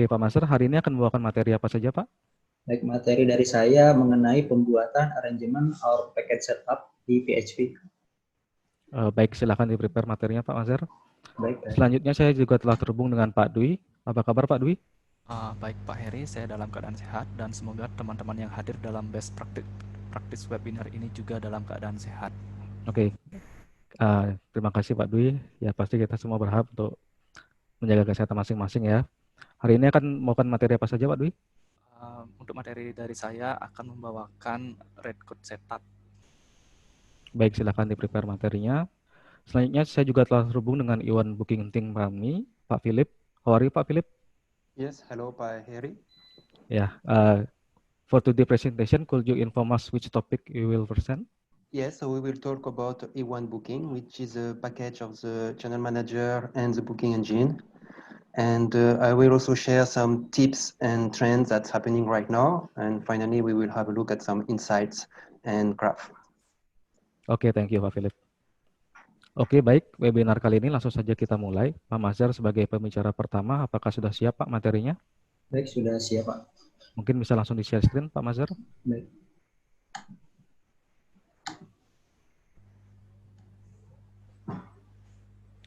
Oke, Pak Master, hari ini akan membawakan materi apa saja, Pak? Baik, materi dari saya mengenai pembuatan arrangement or package setup di PHP. Baik, silakan di-prepare materinya, Pak Master. Baik, Selanjutnya saya juga telah terhubung dengan Pak Dwi. Apa kabar, Pak Dwi? Baik Pak Heri, saya dalam keadaan sehat dan semoga teman-teman yang hadir dalam best practice webinar ini juga dalam keadaan sehat. Oke, terima kasih Pak Dwi. Ya, pasti kita semua berharap untuk menjaga kesehatan masing-masing ya. Hari ini akan membawakan materi apa saja, Pak Dwi? Untuk materi dari saya akan membawakan red code setup. Baik, silakan di-prepare materinya. Selanjutnya saya juga telah terhubung dengan Iwan Booking Team kami, Pak Philip. How are you, Pak Philip? Yes, hello Pak Heri. Ya, for today presentation, could you inform us which topic you will present? Yes, so we will talk about E1 Booking, which is a package of the channel manager and the booking engine. And I will also share some tips and trends that's happening right now. And finally, we will have a look at some insights and graph. Oke, thank you Pak Philip. Oke, baik. Webinar kali ini langsung saja kita mulai. Pak Mazhar sebagai pembicara pertama, apakah sudah siap Pak materinya? baik, sudah siap Pak. Mungkin bisa langsung di-share screen Pak Mazhar. Baik.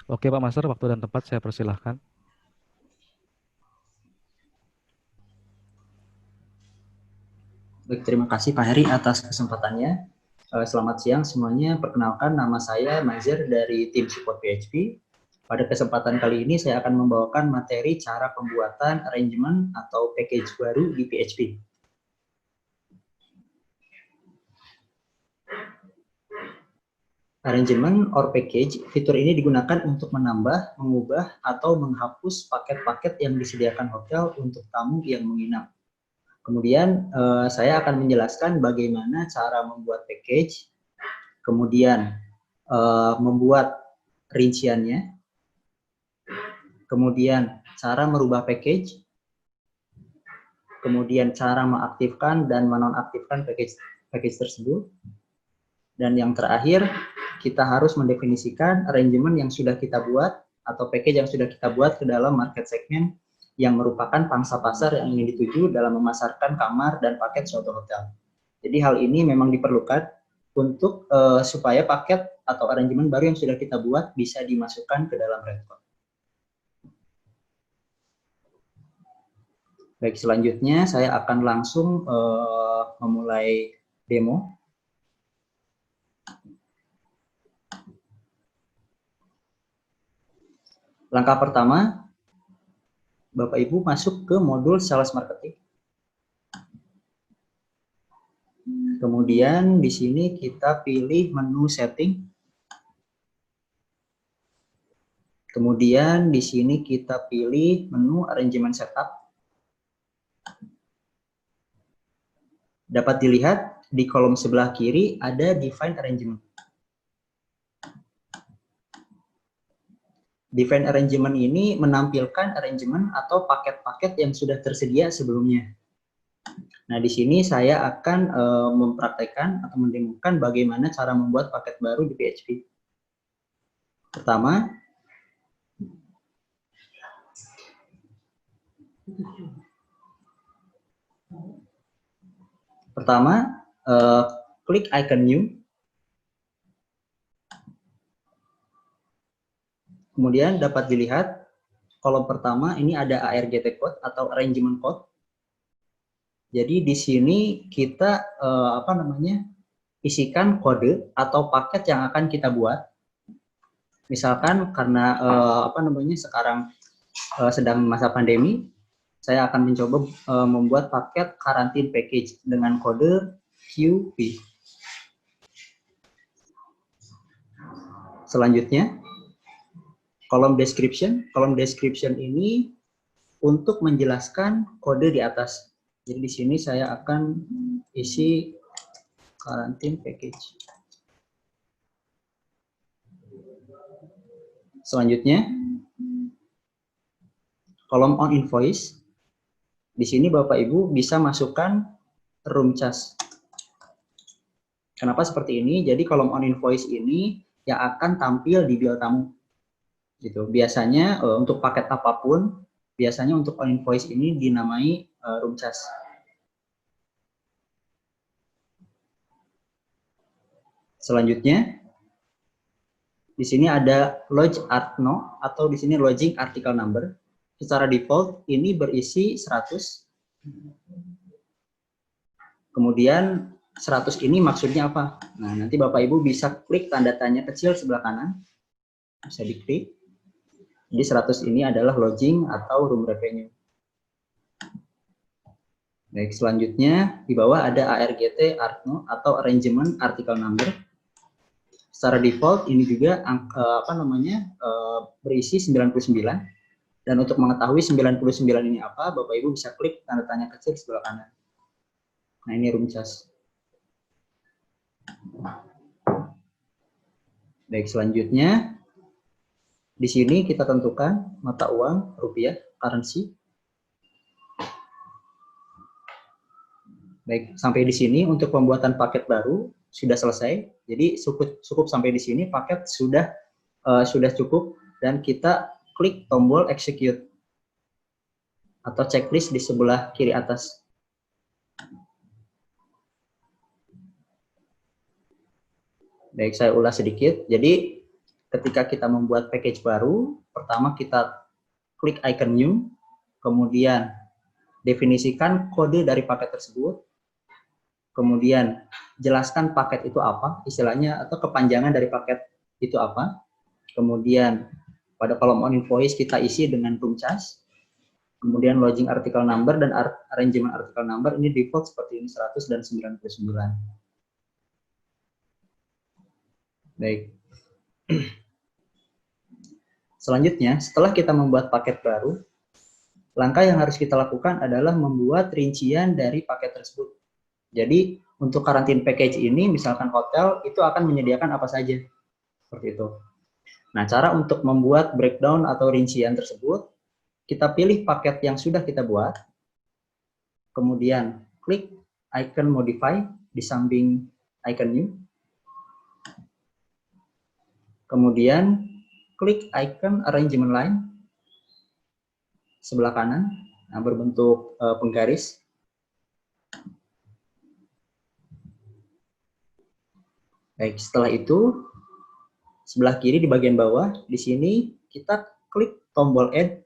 Oke Pak Mazhar, waktu dan tempat saya persilahkan. Baik, terima kasih Pak Heri atas kesempatannya. Selamat siang semuanya. Perkenalkan, nama saya Mazhar dari tim support PHP. Pada kesempatan kali ini saya akan membawakan materi cara pembuatan arrangement atau package baru di PHP. Arrangement or package, fitur ini digunakan untuk menambah, mengubah, atau menghapus paket-paket yang disediakan hotel untuk tamu yang menginap. Kemudian saya akan menjelaskan bagaimana cara membuat package, kemudian membuat rinciannya, kemudian cara merubah package, kemudian cara mengaktifkan dan menonaktifkan package tersebut, dan yang terakhir kita harus mendefinisikan arrangement yang sudah kita buat atau package yang sudah kita buat ke dalam market segment yang merupakan pangsa pasar yang ingin dituju dalam memasarkan kamar dan paket suatu hotel. Jadi hal ini memang diperlukan untuk supaya paket atau arrangement baru yang sudah kita buat bisa dimasukkan ke dalam red code. Baik, selanjutnya saya akan langsung memulai demo. Langkah pertama, Bapak Ibu masuk ke modul sales marketing. Kemudian di sini kita pilih menu setting. Kemudian di sini kita pilih menu arrangement setup. Dapat dilihat di kolom sebelah kiri ada define arrangement. Define arrangement ini menampilkan arrangement atau paket-paket yang sudah tersedia sebelumnya. Nah, di sini saya akan mempraktekkan atau mendemokan bagaimana cara membuat paket baru di PHP. Pertama, klik icon new. Kemudian dapat dilihat kolom pertama ini ada ARGT code atau arrangement code. Jadi di sini kita isikan kode atau paket yang akan kita buat. Misalkan karena sekarang sedang masa pandemi, saya akan mencoba membuat paket karantin package dengan kode QP. Selanjutnya, kolom description ini untuk menjelaskan kode di atas. Jadi di sini saya akan isi karantin package. Selanjutnya, kolom on invoice. Di sini Bapak Ibu bisa masukkan room charge. Kenapa seperti ini? Jadi kolom on invoice ini yang akan tampil di bill tamu. Gitu. Biasanya untuk paket apapun biasanya untuk on invoice ini dinamai room charge. Selanjutnya, di sini ada lodge artno atau di sini lodging article number. Secara default ini berisi 100. Kemudian 100 ini maksudnya apa? Nah, nanti Bapak Ibu bisa klik tanda tanya kecil sebelah kanan. Bisa diklik. Jadi 100 ini adalah lodging atau room revenue. Baik, selanjutnya di bawah ada ARGT Artno atau Arrangement Article Number. Secara default ini juga berisi 99. Dan untuk mengetahui 99 ini apa, Bapak Ibu bisa klik tanda tanya kecil sebelah kanan. Nah, ini room charge. Baik, selanjutnya di sini kita tentukan mata uang rupiah, currency. Baik, sampai di sini untuk pembuatan paket baru sudah selesai. Jadi cukup sampai di sini, paket sudah cukup, dan kita klik tombol execute atau checklist di sebelah kiri atas. Baik, saya ulas sedikit. Jadi ketika kita membuat package baru, pertama kita klik icon new, kemudian definisikan kode dari paket tersebut, kemudian jelaskan paket itu apa, istilahnya atau kepanjangan dari paket itu apa. Kemudian pada kolom on invoice kita isi dengan room charge, kemudian lodging article number dan arrangement article number ini default seperti ini 100 dan 99. Baik. Selanjutnya, setelah kita membuat paket baru, langkah yang harus kita lakukan adalah membuat rincian dari paket tersebut. Jadi, untuk karantin package ini, misalkan hotel, itu akan menyediakan apa saja. Seperti itu. Nah, cara untuk membuat breakdown atau rincian tersebut, kita pilih paket yang sudah kita buat, kemudian klik icon modify di samping icon new, kemudian klik icon arrangement line sebelah kanan, yang berbentuk penggaris. Baik, setelah itu sebelah kiri di bagian bawah, di sini kita klik tombol add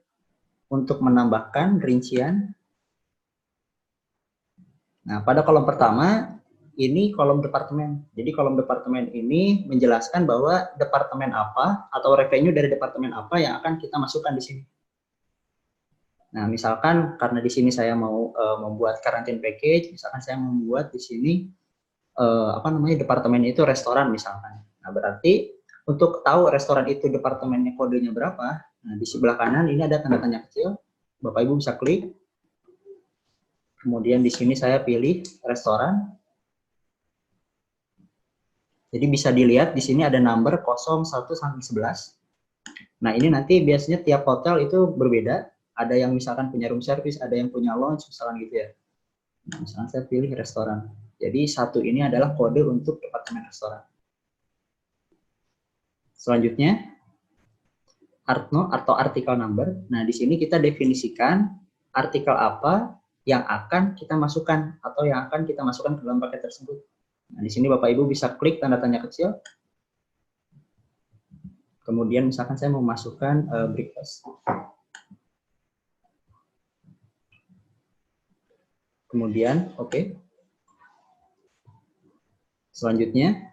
untuk menambahkan rincian. Nah, pada kolom pertama ini kolom departemen. Jadi kolom departemen ini menjelaskan bahwa departemen apa atau revenue dari departemen apa yang akan kita masukkan di sini. Nah, misalkan karena di sini saya mau membuat karantin package, misalkan saya membuat di sini departemen itu restoran misalkan. Nah, berarti untuk tahu restoran itu departemennya kodenya berapa, nah di sebelah kanan ini ada tanda tanya kecil, Bapak Ibu bisa klik. Kemudian di sini saya pilih restoran. Jadi bisa dilihat di sini ada number 01 sampai 11. Nah, ini nanti biasanya tiap hotel itu berbeda. Ada yang misalkan punya room service, ada yang punya lounge, misalkan gitu ya. Nah, misalkan saya pilih restoran. Jadi 1 ini adalah kode untuk departemen restoran. Selanjutnya, Artno atau artikel number. Nah, di sini kita definisikan artikel apa yang akan kita masukkan atau yang akan kita masukkan ke dalam paket tersebut. Nah, di sini Bapak Ibu bisa klik tanda tanya kecil. Kemudian misalkan saya mau masukkan breakfast. Kemudian oke. Selanjutnya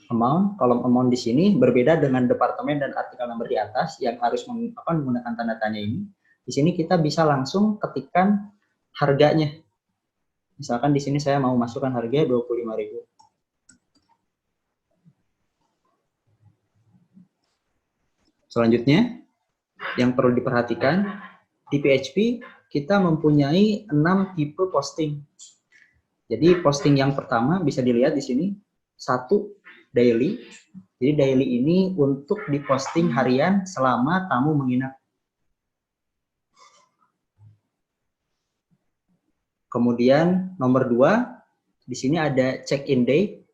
amount, kolom amount di sini berbeda dengan departemen dan artikel number di atas yang harus menggunakan tanda tanya ini. Di sini kita bisa langsung ketikkan harganya. Misalkan di sini saya mau masukkan harga 25.000. Selanjutnya, yang perlu diperhatikan, di PHP kita mempunyai 6 tipe posting. Jadi posting yang pertama bisa dilihat di sini, 1 daily. Jadi daily ini untuk diposting harian selama tamu menginap. Kemudian nomor 2, di sini ada check-in day.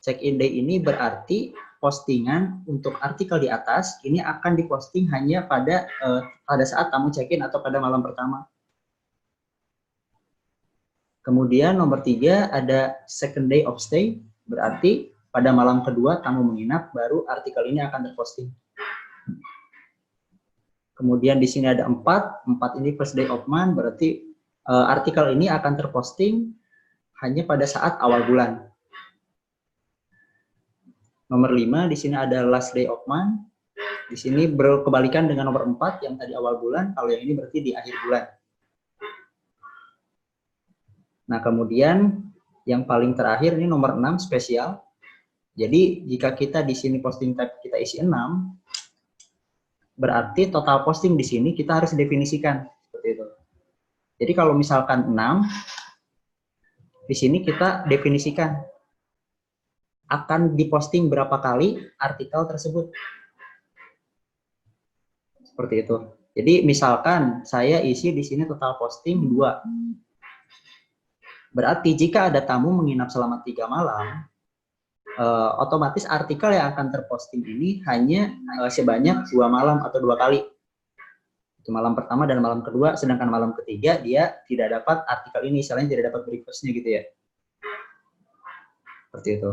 Check-in day ini berarti postingan untuk artikel di atas ini akan diposting hanya pada saat tamu check-in atau pada malam pertama. Kemudian nomor 3 ada second day of stay, berarti pada malam kedua tamu menginap baru artikel ini akan terposting. Kemudian di sini ada 4 ini first day of month, berarti artikel ini akan terposting hanya pada saat awal bulan. Nomor 5 di sini ada last day of month. Di sini berkebalikan dengan nomor 4 yang tadi awal bulan, kalau yang ini berarti di akhir bulan. Nah, kemudian yang paling terakhir ini nomor 6 spesial. Jadi jika kita di sini posting type kita isi 6, berarti total posting di sini kita harus definisikan seperti itu. Jadi kalau misalkan 6, di sini kita definisikan akan diposting berapa kali artikel tersebut. Seperti itu. Jadi misalkan saya isi di sini total posting 2. Berarti jika ada tamu menginap selama 3 malam, otomatis artikel yang akan terposting ini hanya sebanyak 2 malam atau 2 kali. Itu malam pertama dan malam kedua, sedangkan malam ketiga dia tidak dapat artikel ini, misalnya tidak dapat breakfast-nya gitu ya. Seperti itu.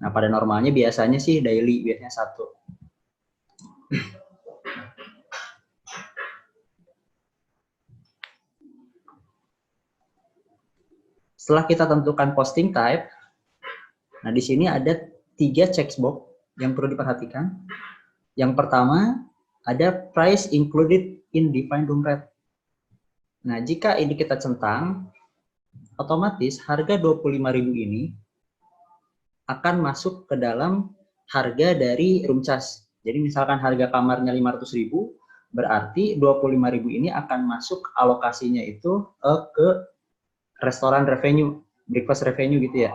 Nah, pada normalnya biasanya sih daily, biasanya 1. Setelah kita tentukan posting type, nah di sini ada 3 checkbox yang perlu diperhatikan. Yang pertama, ada price included in defined room rate. Nah, jika ini kita centang, otomatis harga 25.000 ini akan masuk ke dalam harga dari room charge. Jadi misalkan harga kamarnya 500.000, berarti 25.000 ini akan masuk alokasinya itu ke restoran revenue, breakfast revenue gitu ya.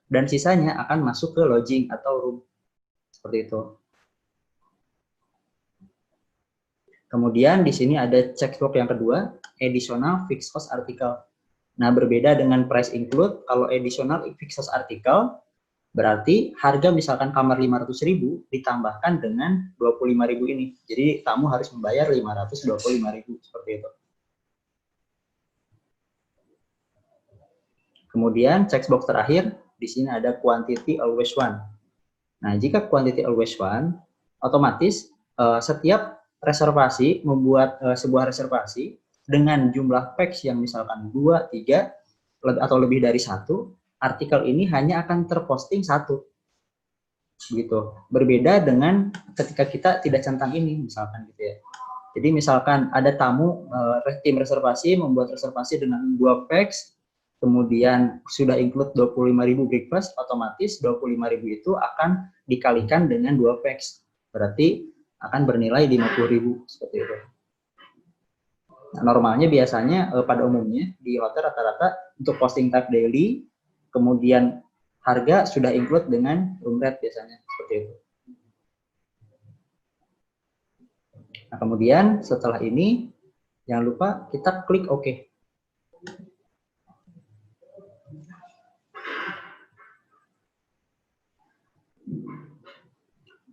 Dan sisanya akan masuk ke lodging atau room. Seperti itu. Kemudian di sini ada checkbox yang kedua, additional fixed cost article. Nah, berbeda dengan price include, kalau additional fixed cost article, berarti harga misalkan kamar 500.000 ditambahkan dengan 25.000 ini. Jadi tamu harus membayar 525.000 seperti itu. Kemudian checkbox terakhir, di sini ada quantity always one. Nah, jika quantity always one, otomatis setiap reservasi membuat sebuah reservasi dengan jumlah packs yang misalkan 2, 3 atau lebih dari 1, artikel ini hanya akan terposting 1. Gitu. Berbeda dengan ketika kita tidak centang ini misalkan gitu ya. Jadi misalkan ada tamu tim reservasi membuat reservasi dengan 2 packs, kemudian sudah include 25.000 breakfast, otomatis 25.000 itu akan dikalikan dengan 2 packs. Berarti akan bernilai 50.000 seperti itu. Nah, normalnya biasanya pada umumnya di hotel rata-rata untuk posting type daily, kemudian harga sudah include dengan room rate biasanya seperti itu. Nah, kemudian setelah ini jangan lupa kita klik OK.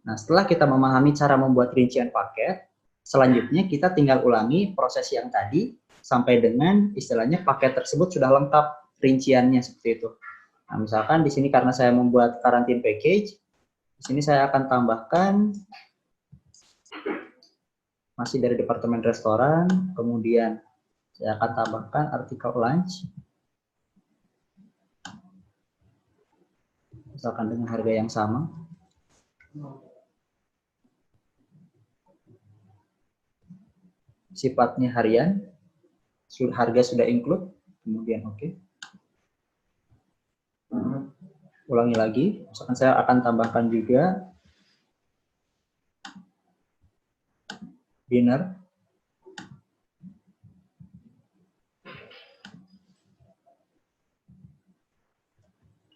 Nah, setelah kita memahami cara membuat rincian paket, selanjutnya kita tinggal ulangi proses yang tadi sampai dengan istilahnya paket tersebut sudah lengkap rinciannya seperti itu. Nah, misalkan di sini karena saya membuat karantin package, di sini saya akan tambahkan masih dari departemen restoran, kemudian saya akan tambahkan artikel lunch, misalkan dengan harga yang sama. Sifatnya harian, harga sudah include, kemudian oke. Ulangi lagi, misalkan saya akan tambahkan juga dinner.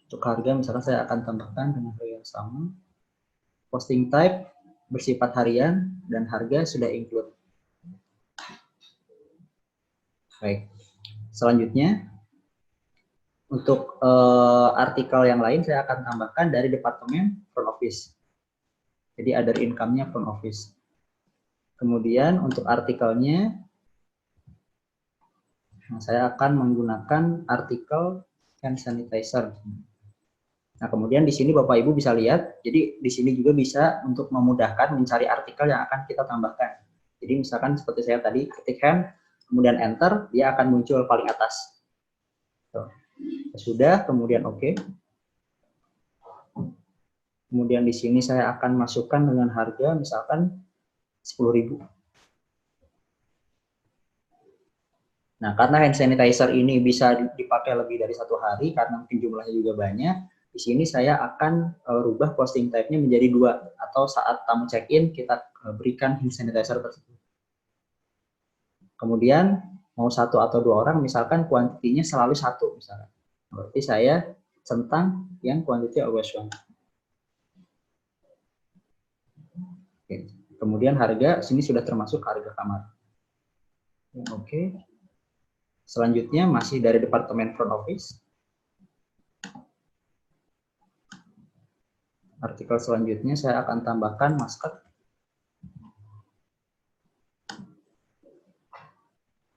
Untuk harga misalkan saya akan tambahkan dengan harga yang sama. Posting type bersifat harian dan harga sudah include. Baik, selanjutnya untuk artikel yang lain saya akan tambahkan dari departemen front office. Jadi other income-nya front office. Kemudian untuk artikelnya, saya akan menggunakan artikel hand sanitizer. Nah, kemudian di sini Bapak Ibu bisa lihat, jadi di sini juga bisa untuk memudahkan mencari artikel yang akan kita tambahkan. Jadi misalkan seperti saya tadi, ketik hand, kemudian enter, dia akan muncul paling atas. Tuh. Sudah, kemudian oke. Kemudian di sini saya akan masukkan dengan harga misalkan 10.000. Nah, karena hand sanitizer ini bisa dipakai lebih dari 1 hari karena mungkin jumlahnya juga banyak, di sini saya akan rubah posting type-nya menjadi 2, atau saat tamu check-in kita berikan hand sanitizer tersebut. Kemudian mau 1 atau 2 orang, misalkan kuantitinya selalu 1 misalkan. Berarti saya centang yang quantity always 1. Oke. Kemudian harga sini sudah termasuk harga kamar. Oke. Selanjutnya masih dari departemen front office. Artikel selanjutnya saya akan tambahkan masker.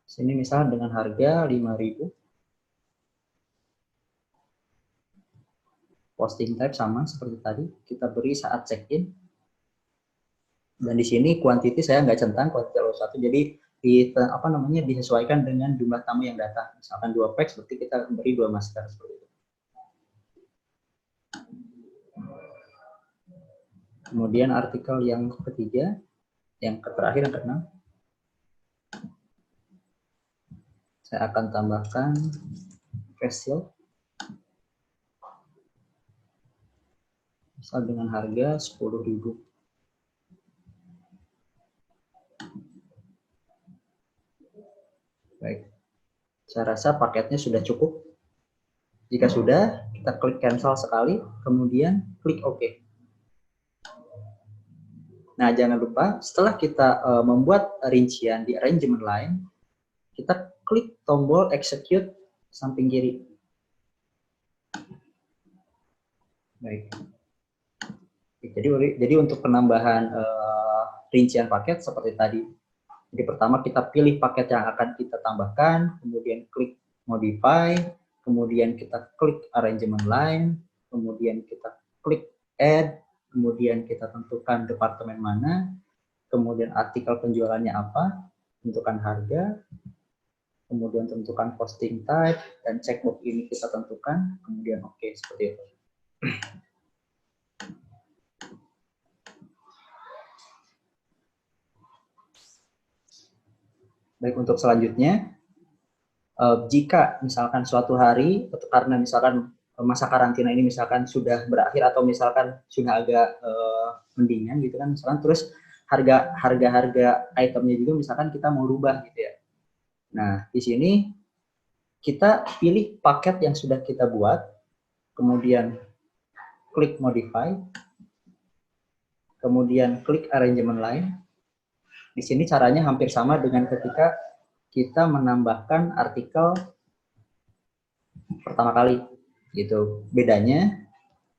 Sini misal dengan harga 5.000. Posting type sama seperti tadi, kita beri saat check-in. Dan di sini quantity saya nggak centang, quantity always 1, jadi disesuaikan dengan jumlah tamu yang datang. Misalkan 2 packs, berarti kita beri 2 masker seperti itu. Kemudian artikel yang ketiga, yang terakhir, yang keenam, saya akan tambahkan face shield. Misal dengan harga 10.000. Baik, saya rasa paketnya sudah cukup. Jika sudah, kita klik cancel sekali, kemudian klik OK. Nah, jangan lupa setelah kita membuat rincian di arrangement line, kita klik tombol execute samping kiri. Baik. Jadi untuk penambahan rincian paket seperti tadi. Jadi pertama kita pilih paket yang akan kita tambahkan, kemudian klik modify, kemudian kita klik arrangement line, kemudian kita klik add, kemudian kita tentukan departemen mana, kemudian artikel penjualannya apa, tentukan harga, kemudian tentukan posting type, dan checkbox ini kita tentukan, kemudian oke, seperti itu. Baik, untuk selanjutnya, jika misalkan suatu hari, karena misalkan masa karantina ini misalkan sudah berakhir atau misalkan sudah agak mendingan gitu kan, misalkan terus harga itemnya juga misalkan kita mau rubah gitu ya. Nah, di sini kita pilih paket yang sudah kita buat, kemudian klik modify, kemudian klik arrangement line. Di sini caranya hampir sama dengan ketika kita menambahkan artikel pertama kali, gitu. Bedanya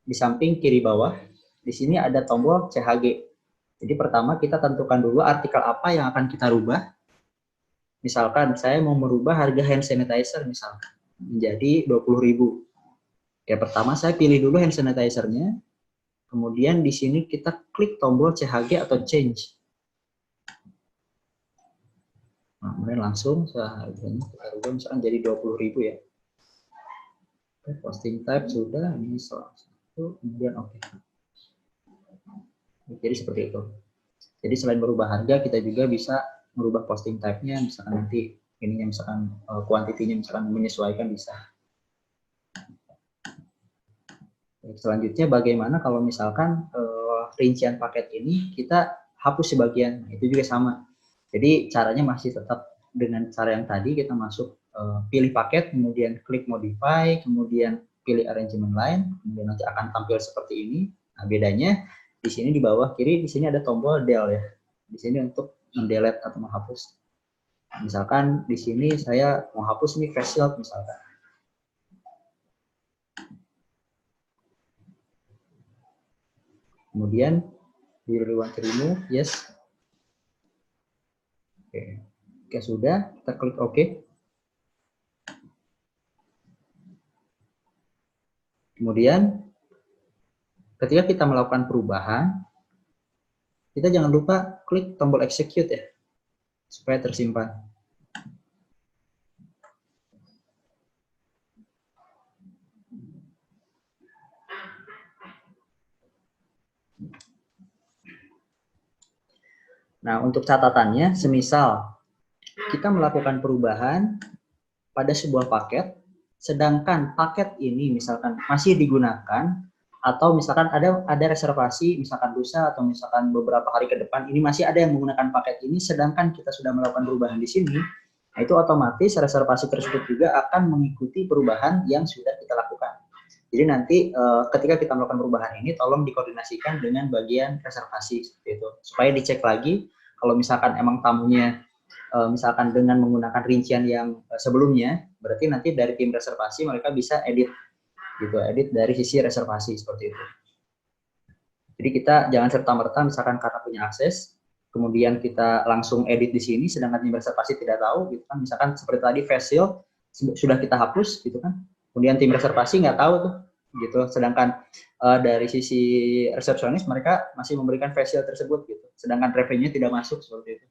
di samping kiri bawah, di sini ada tombol CHG. Jadi pertama kita tentukan dulu artikel apa yang akan kita rubah. Misalkan saya mau merubah harga hand sanitizer misalkan menjadi 20.000. Ya, pertama saya pilih dulu hand sanitizer-nya. Kemudian di sini kita klik tombol CHG atau change. Nah, kemudian langsung harganya kita rubah misalkan jadi 20.000 ya. Oke, posting type sudah, ini salah satu, kemudian oke. Jadi seperti itu. Jadi selain merubah harga, kita juga bisa merubah posting type-nya, misalkan nanti ininya misalkan kuantitinya misalkan menyesuaikan bisa. Selanjutnya bagaimana kalau misalkan rincian paket ini kita hapus sebagian, nah, itu juga sama. Jadi caranya masih tetap dengan cara yang tadi, kita masuk pilih paket, kemudian klik modify, kemudian pilih arrangement line, kemudian nanti akan tampil seperti ini. Nah, bedanya di sini di bawah kiri, di sini ada tombol del ya. Di sini untuk mendelete atau menghapus. Misalkan di sini saya mau hapus nih face shield misalkan. Kemudian Do you really want to remove? Yes. Oke. Oke, sudah. Kita klik OK. Kemudian, ketika kita melakukan perubahan, kita jangan lupa klik tombol execute ya, supaya tersimpan. Nah, untuk catatannya, semisal kita melakukan perubahan pada sebuah paket, sedangkan paket ini misalkan masih digunakan, atau misalkan ada reservasi, misalkan lusa atau misalkan beberapa hari ke depan, ini masih ada yang menggunakan paket ini, sedangkan kita sudah melakukan perubahan di sini, nah itu otomatis reservasi tersebut juga akan mengikuti perubahan yang sudah kita lakukan. Jadi nanti ketika kita melakukan perubahan ini, tolong dikoordinasikan dengan bagian reservasi seperti itu, supaya dicek lagi kalau misalkan emang tamunya misalkan dengan menggunakan rincian yang sebelumnya, berarti nanti dari tim reservasi mereka bisa edit gitu, edit dari sisi reservasi seperti itu. Jadi kita jangan serta-merta misalkan karena punya akses, kemudian kita langsung edit di sini, sedangkan tim reservasi tidak tahu, gitu kan? Misalkan seperti tadi facial sudah kita hapus, gitu kan? Kemudian tim reservasi nggak tahu tuh, gitu. Sedangkan dari sisi resepsionis mereka masih memberikan facial tersebut, gitu. Sedangkan revenue tidak masuk seperti itu.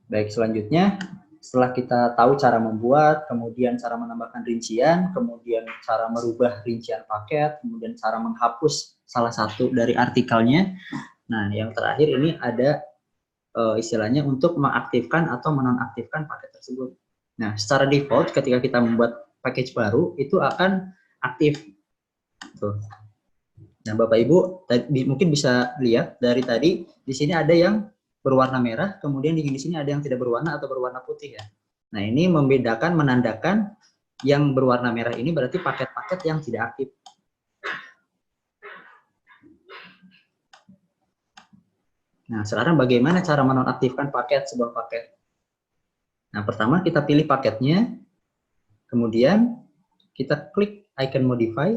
Baik, selanjutnya setelah kita tahu cara membuat, kemudian cara menambahkan rincian, kemudian cara merubah rincian paket, kemudian cara menghapus salah satu dari artikelnya. Nah, yang terakhir ini ada istilahnya untuk mengaktifkan atau menonaktifkan paket tersebut. Nah, secara default ketika kita membuat package baru itu akan aktif. Tuh. Nah, Bapak Ibu mungkin bisa lihat dari tadi di sini ada yang berwarna merah, kemudian di sini ada yang tidak berwarna atau berwarna putih ya. Nah, ini membedakan, menandakan yang berwarna merah ini berarti paket-paket yang tidak aktif. Nah, sekarang bagaimana cara menonaktifkan sebuah paket? Nah, pertama kita pilih paketnya, kemudian kita klik icon modify.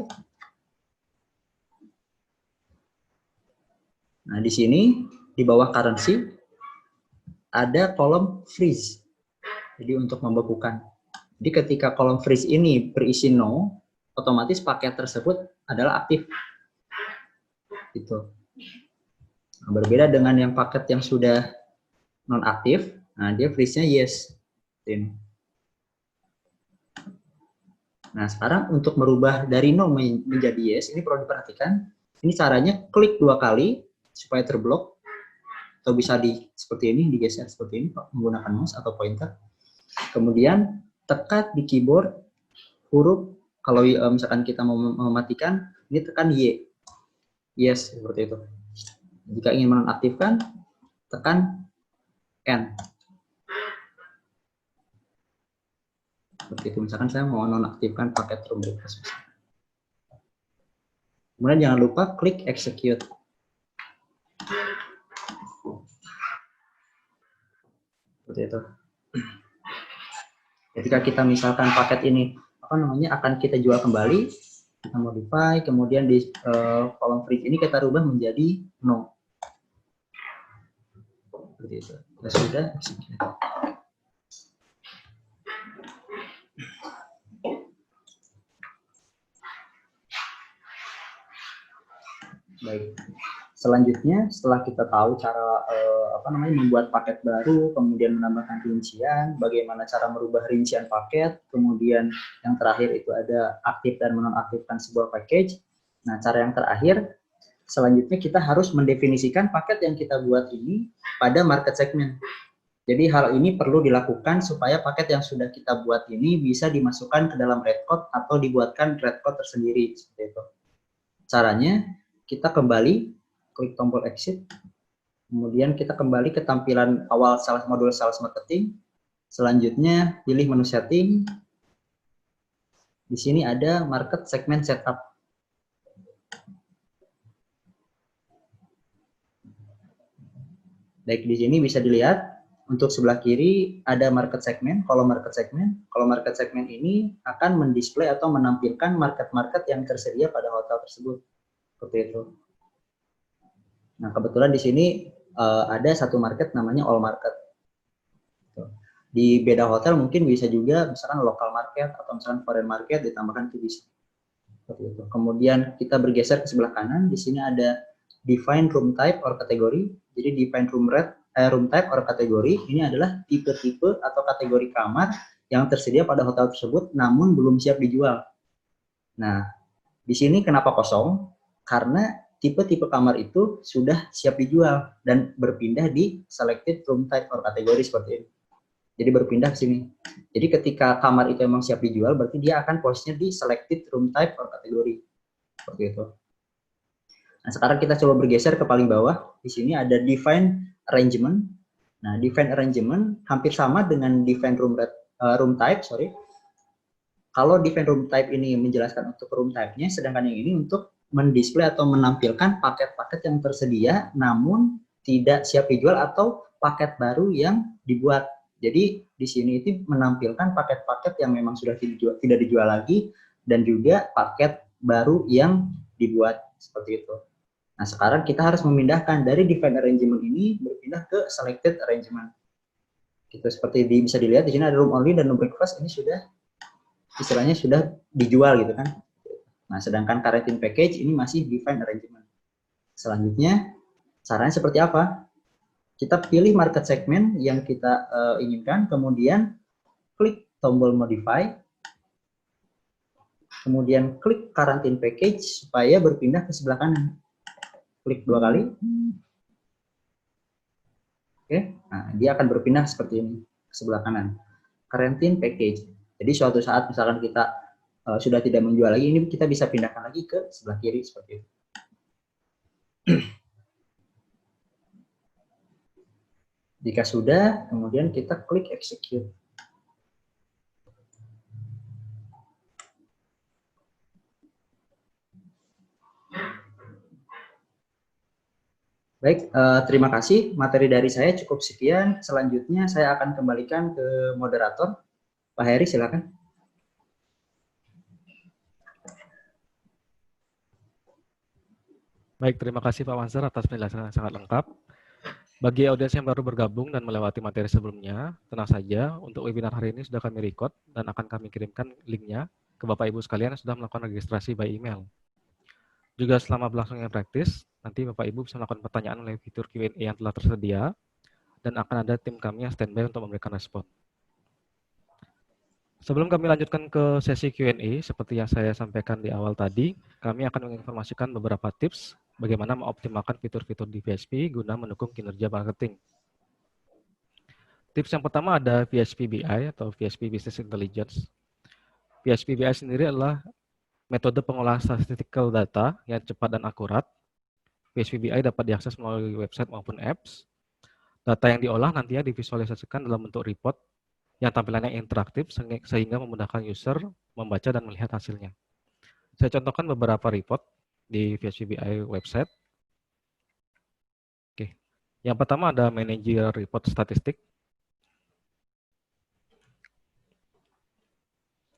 Nah, di sini di bawah currency ada kolom freeze. Jadi untuk membekukan. Jadi ketika kolom freeze ini berisi no, otomatis paket tersebut adalah aktif. Gitu. Nah, berbeda dengan yang paket yang sudah non aktif, nah dia freeze-nya yes. Ini. Nah, sekarang untuk merubah dari no menjadi yes, ini perlu diperhatikan. Ini caranya klik 2 kali supaya terblok. Atau bisa seperti ini, digeser seperti ini menggunakan mouse atau pointer. Kemudian tekan di keyboard huruf, kalau misalkan kita mau mematikan, ini tekan Y. Yes, seperti itu. Jika ingin menonaktifkan, tekan N. Seperti itu, misalkan saya mau nonaktifkan paket room breakfast. Kemudian jangan lupa klik execute. Seperti itu. Ketika kita misalkan paket ini akan kita jual kembali, kita modify, kemudian di kolom freeze ini kita rubah menjadi no. Seperti itu. Ya sudah. Baik. Selanjutnya, setelah kita tahu cara membuat paket baru, kemudian menambahkan rincian, bagaimana cara merubah rincian paket, kemudian yang terakhir itu ada aktif dan menonaktifkan sebuah package. Nah, cara yang terakhir, selanjutnya kita harus mendefinisikan paket yang kita buat ini pada market segment. Jadi hal ini perlu dilakukan supaya paket yang sudah kita buat ini bisa dimasukkan ke dalam red code atau dibuatkan red code tersendiri. Seperti itu. Caranya, kita kembali klik tombol exit, kemudian kita kembali ke tampilan awal modul sales marketing. Selanjutnya pilih menu setting. Di sini ada market segment setup. Baik, di sini bisa dilihat Untuk sebelah kiri ada market segment, kolom market segment. Kolom market segment ini akan mendisplay atau menampilkan market-market yang tersedia pada hotel tersebut. Seperti itu. Nah, kebetulan di sini ada satu market namanya all market. Di beda hotel mungkin bisa juga misalkan local market atau misalkan foreign market ditambahkan itu bisa. Seperti itu. Kemudian kita bergeser ke sebelah kanan, di sini ada define room type or kategori. Jadi define room type or kategori ini adalah tipe-tipe atau kategori kamar yang tersedia pada hotel tersebut namun belum siap dijual. Nah, di sini kenapa kosong? Karena tipe-tipe kamar itu sudah siap dijual dan berpindah di selected room type or kategori seperti ini. Jadi berpindah ke sini. Jadi ketika kamar itu memang siap dijual, berarti dia akan posisinya di selected room type or kategori. Seperti itu. Nah, sekarang kita coba bergeser ke paling bawah. Di sini ada define arrangement. Nah, define arrangement hampir sama dengan define room type, Kalau define room type ini menjelaskan untuk room type-nya, sedangkan yang ini untuk mendisplay atau menampilkan paket-paket yang tersedia namun tidak siap dijual atau paket baru yang dibuat. Jadi di sini itu menampilkan paket-paket yang memang sudah tidak dijual lagi dan juga paket baru yang dibuat seperti itu. Nah, sekarang kita harus memindahkan dari define arrangement ini berpindah ke selected arrangement. Gitu, seperti bisa dilihat di sini ada room only dan room breakfast ini sudah istilahnya sudah dijual gitu kan. Nah, sedangkan quarantine package ini masih define arrangement. Selanjutnya, caranya seperti apa? Kita pilih market segment yang kita inginkan, kemudian klik tombol modify, kemudian klik quarantine package supaya berpindah ke sebelah kanan. Klik 2 kali. Oke, nah dia akan berpindah seperti ini ke sebelah kanan. Quarantine package. Jadi suatu saat misalkan kita sudah tidak menjual lagi, ini kita bisa pindahkan lagi ke sebelah kiri seperti itu. Jika sudah, kemudian kita klik execute. Baik, terima kasih. Materi dari saya cukup sekian. Selanjutnya saya akan kembalikan ke moderator. Pak Heri, silakan. Baik, terima kasih Pak Mansur atas penjelasan yang sangat lengkap. Bagi audiens yang baru bergabung dan melewati materi sebelumnya, tenang saja, untuk webinar hari ini sudah kami record dan akan kami kirimkan linknya ke Bapak Ibu sekalian yang sudah melakukan registrasi by email. Juga selama berlangsungnya praktis, nanti Bapak Ibu bisa melakukan pertanyaan melalui fitur Q&A yang telah tersedia, dan akan ada tim kami yang standby untuk memberikan respon. Sebelum kami lanjutkan ke sesi Q&A, seperti yang saya sampaikan di awal tadi, kami akan menginformasikan beberapa tips bagaimana mengoptimalkan fitur-fitur di VSP guna mendukung kinerja marketing. Tips yang pertama ada VSP BI atau VSP Business Intelligence. VSP BI sendiri adalah metode pengolahan statistical data yang cepat dan akurat. VSP BI dapat diakses melalui website maupun apps. Data yang diolah nantinya divisualisasikan dalam bentuk report yang tampilannya interaktif sehingga memudahkan user membaca dan melihat hasilnya. Saya contohkan beberapa report di VSP BI website. Oke. Yang pertama ada Manager Report Statistik.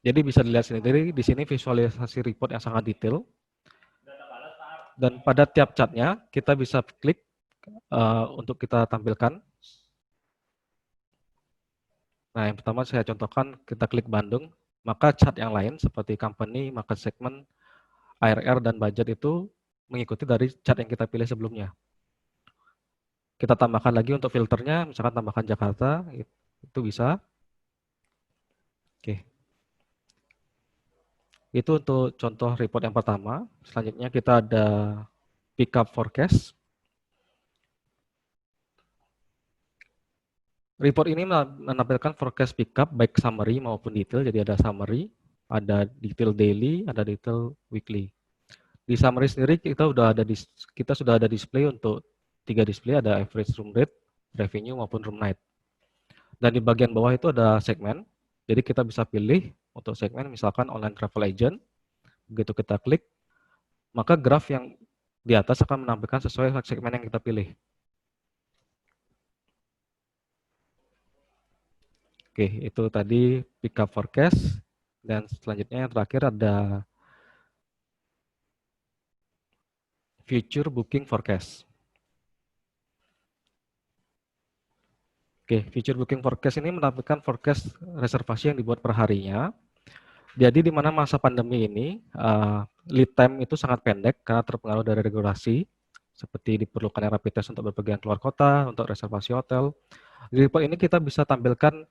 Jadi bisa dilihat sendiri di sini visualisasi report yang sangat detail. Dan pada tiap chartnya kita bisa klik untuk kita tampilkan. Nah, yang pertama saya contohkan, kita klik Bandung, maka chart yang lain seperti company, market segment, ARR, dan budget itu mengikuti dari chart yang kita pilih sebelumnya. Kita tambahkan lagi untuk filternya, misalkan tambahkan Jakarta, itu bisa. Oke. Itu untuk contoh report yang pertama. Selanjutnya kita ada pickup forecast. Report ini menampilkan forecast pickup baik summary maupun detail. Jadi ada summary, ada detail daily, ada detail weekly. Di summary sendiri kita sudah ada display untuk 3 display, ada average room rate, revenue maupun room night. Dan di bagian bawah itu ada segmen. Jadi kita bisa pilih untuk segmen misalkan online travel agent. Begitu kita klik, maka graf yang di atas akan menampilkan sesuai segmen yang kita pilih. Oke, itu tadi pickup forecast. Dan selanjutnya yang terakhir ada future booking forecast. Oke, future booking forecast ini menampilkan forecast reservasi yang dibuat per harinya. Jadi di mana masa pandemi ini lead time itu sangat pendek karena terpengaruh dari regulasi seperti diperlukan rapid test untuk berpergian keluar kota, untuk reservasi hotel. Di report ini kita bisa tampilkan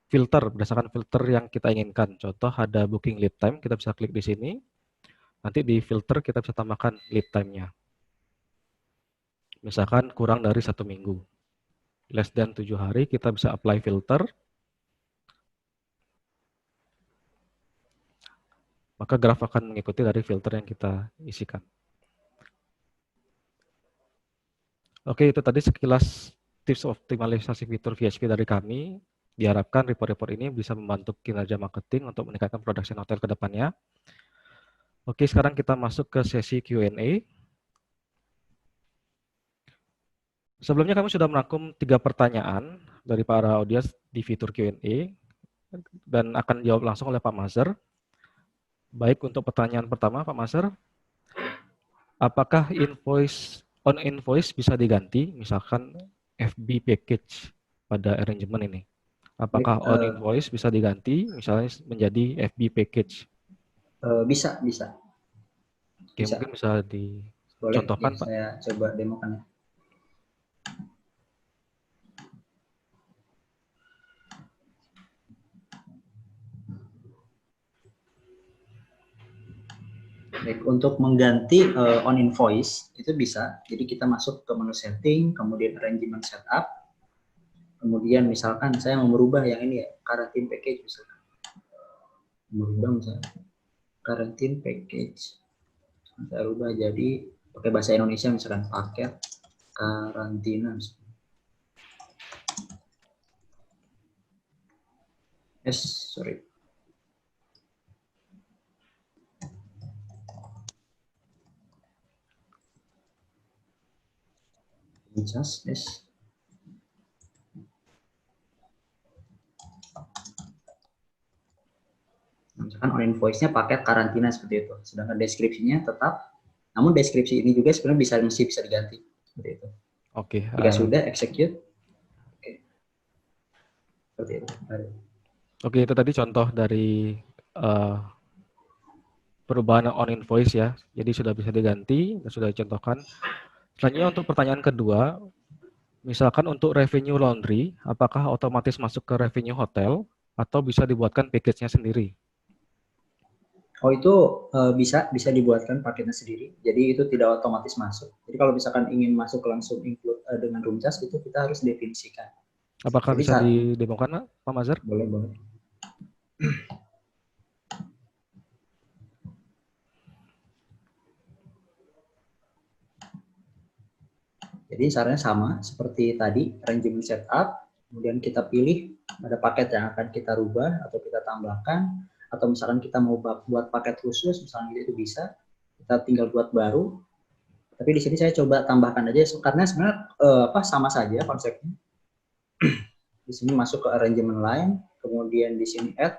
filter berdasarkan filter yang kita inginkan. Contoh ada booking lead time, kita bisa klik di sini. Nanti di filter kita bisa tambahkan lead time-nya. Misalkan kurang dari 1 minggu. Less than 7 hari kita bisa apply filter. Maka graf akan mengikuti dari filter yang kita isikan. Oke, itu tadi sekilas tips optimalisasi fitur PHP dari kami. Diharapkan report-report ini bisa membantu kinerja marketing untuk meningkatkan production hotel ke depannya. Oke, sekarang kita masuk ke sesi Q&A. Sebelumnya kami sudah merangkum 3 pertanyaan dari para audiens di fitur Q&A dan akan dijawab langsung oleh Pak Mazhar. Baik, untuk pertanyaan pertama Pak Mazhar, apakah on invoice bisa diganti, misalkan FB package pada arrangement ini? Apakah on invoice bisa diganti, misalnya menjadi FB package? Bisa. Oke, Bisa. mungkin bisa dicontohkan, Pak. Saya coba demokan ya. Baik, untuk mengganti on invoice itu bisa. Jadi kita masuk ke menu setting, kemudian arrangement setup. Kemudian misalkan saya mau merubah yang ini ya, quarantine package misalkan. Merubah misalnya quarantine package. Saya rubah jadi pakai bahasa Indonesia misalkan paket karantina misalkan. Sorry. Just misalkan on invoice-nya paket karantina seperti itu. Sedangkan deskripsinya tetap, namun deskripsi ini juga sebenarnya masih bisa diganti seperti itu. Oke. Jika sudah execute, oke. Seperti itu. Oke, itu tadi contoh dari perubahan on invoice ya. Jadi sudah bisa diganti dan sudah dicontohkan. Selanjutnya untuk pertanyaan kedua, misalkan untuk revenue laundry, apakah otomatis masuk ke revenue hotel atau bisa dibuatkan package-nya sendiri? Oh, itu bisa dibuatkan paketnya sendiri. Jadi itu tidak otomatis masuk. Jadi kalau misalkan ingin masuk langsung include dengan room charge, itu kita harus definisikan. Apakah bisa didemokan, Pak Mazhar? Boleh. Jadi caranya sama seperti tadi, arrangement setup, kemudian kita pilih ada paket yang akan kita rubah atau kita tambahkan, atau misalkan kita mau buat paket khusus, misalnya itu bisa, kita tinggal buat baru. Tapi di sini saya coba tambahkan aja, karena sebenarnya sama saja konsepnya. Di sini masuk ke arrangement line, kemudian di sini add,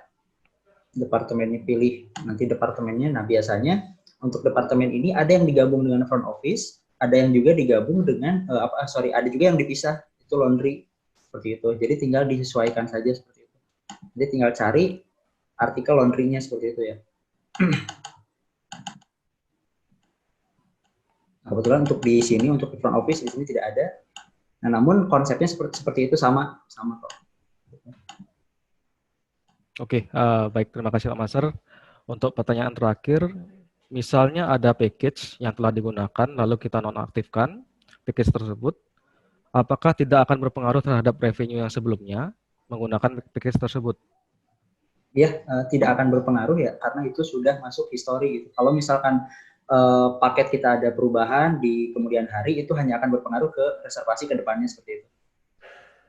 departemennya pilih, nanti departemennya. Nah biasanya untuk departemen ini ada yang digabung dengan front office, ada yang juga digabung dengan ada juga yang dipisah, itu laundry seperti itu. Jadi tinggal disesuaikan saja seperti itu. Jadi tinggal cari artikel laundry-nya seperti itu ya. Nah, kebetulan untuk di sini untuk front office di sini tidak ada. Nah, namun konsepnya seperti itu sama kok. Oke, baik, terima kasih Pak Mazhar. Untuk pertanyaan terakhir, misalnya ada package yang telah digunakan lalu kita nonaktifkan package tersebut, apakah tidak akan berpengaruh terhadap revenue yang sebelumnya menggunakan package tersebut? Ya, tidak akan berpengaruh ya, karena itu sudah masuk history gitu. Kalau misalkan paket kita ada perubahan di kemudian hari, itu hanya akan berpengaruh ke reservasi ke depannya seperti itu.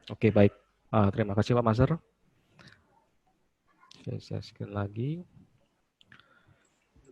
Oke, baik. Terima kasih Pak Mazhar. Saya share lagi.